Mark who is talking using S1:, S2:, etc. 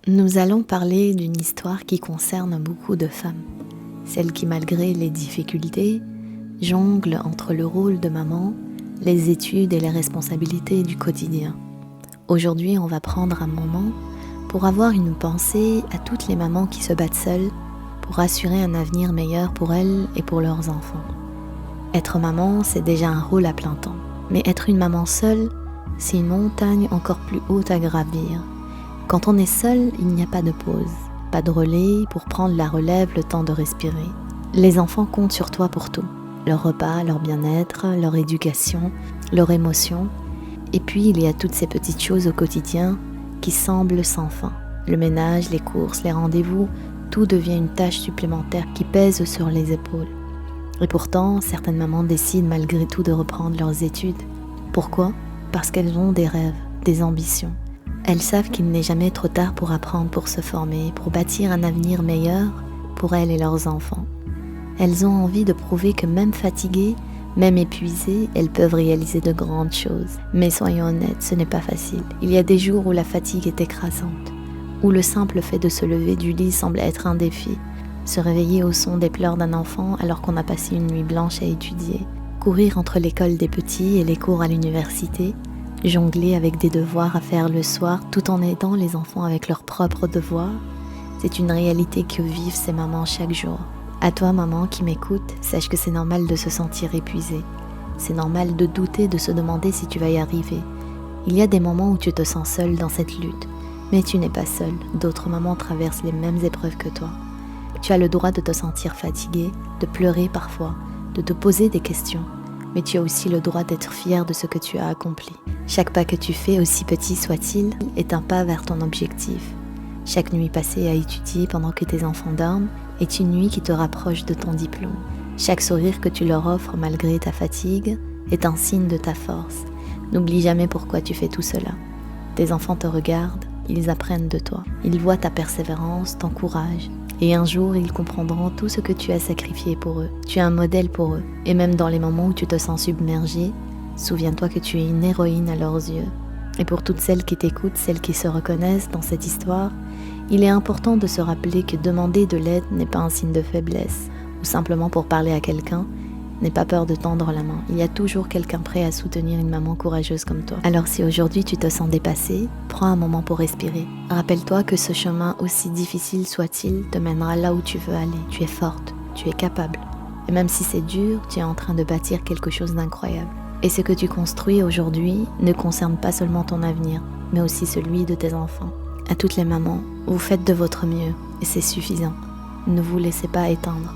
S1: Nous allons parler d'une histoire qui concerne beaucoup de femmes. Celles qui, malgré les difficultés, jonglent entre le rôle de maman, les études et les responsabilités du quotidien. Aujourd'hui, on va prendre un moment pour avoir une pensée à toutes les mamans qui se battent seules pour assurer un avenir meilleur pour elles et pour leurs enfants. Être maman, c'est déjà un rôle à plein temps. Mais être une maman seule, c'est une montagne encore plus haute à gravir. Quand on est seul, il n'y a pas de pause, pas de relais pour prendre la relève, le temps de respirer. Les enfants comptent sur toi pour tout. Leur repas, leur bien-être, leur éducation, leur émotion. Et puis il y a toutes ces petites choses au quotidien qui semblent sans fin. Le ménage, les courses, les rendez-vous, tout devient une tâche supplémentaire qui pèse sur les épaules. Et pourtant, certaines mamans décident malgré tout de reprendre leurs études. Pourquoi ? Parce qu'elles ont des rêves, des ambitions. Elles savent qu'il n'est jamais trop tard pour apprendre, pour se former, pour bâtir un avenir meilleur pour elles et leurs enfants. Elles ont envie de prouver que même fatiguées, même épuisées, elles peuvent réaliser de grandes choses. Mais soyons honnêtes, ce n'est pas facile. Il y a des jours où la fatigue est écrasante, où le simple fait de se lever du lit semble être un défi. Se réveiller au son des pleurs d'un enfant alors qu'on a passé une nuit blanche à étudier. Courir entre l'école des petits et les cours à l'université. Jongler avec des devoirs à faire le soir tout en aidant les enfants avec leurs propres devoirs. C'est une réalité que vivent ces mamans chaque jour. À toi maman qui m'écoute, sache que c'est normal de se sentir épuisée. C'est normal de douter, de se demander si tu vas y arriver. Il y a des moments où tu te sens seule dans cette lutte. Mais tu n'es pas seule, d'autres mamans traversent les mêmes épreuves que toi. Tu as le droit de te sentir fatiguée, de pleurer parfois, de te poser des questions. Mais tu as aussi le droit d'être fière de ce que tu as accompli. Chaque pas que tu fais, aussi petit soit-il, est un pas vers ton objectif. Chaque nuit passée à étudier pendant que tes enfants dorment est une nuit qui te rapproche de ton diplôme. Chaque sourire que tu leur offres malgré ta fatigue est un signe de ta force. N'oublie jamais pourquoi tu fais tout cela. Tes enfants te regardent, ils apprennent de toi. Ils voient ta persévérance, ton courage. Et un jour, ils comprendront tout ce que tu as sacrifié pour eux. Tu es un modèle pour eux. Et même dans les moments où tu te sens submergée, souviens-toi que tu es une héroïne à leurs yeux. Et pour toutes celles qui t'écoutent, celles qui se reconnaissent dans cette histoire, il est important de se rappeler que demander de l'aide n'est pas un signe de faiblesse, ou simplement pour parler à quelqu'un. N'aie pas peur de tendre la main. Il y a toujours quelqu'un prêt à soutenir une maman courageuse comme toi. Alors si aujourd'hui tu te sens dépassée, prends un moment pour respirer. Rappelle-toi que ce chemin, aussi difficile soit-il, te mènera là où tu veux aller. Tu es forte, tu es capable. Et même si c'est dur, tu es en train de bâtir quelque chose d'incroyable. Et ce que tu construis aujourd'hui ne concerne pas seulement ton avenir, mais aussi celui de tes enfants. À toutes les mamans, vous faites de votre mieux, et c'est suffisant. Ne vous laissez pas éteindre.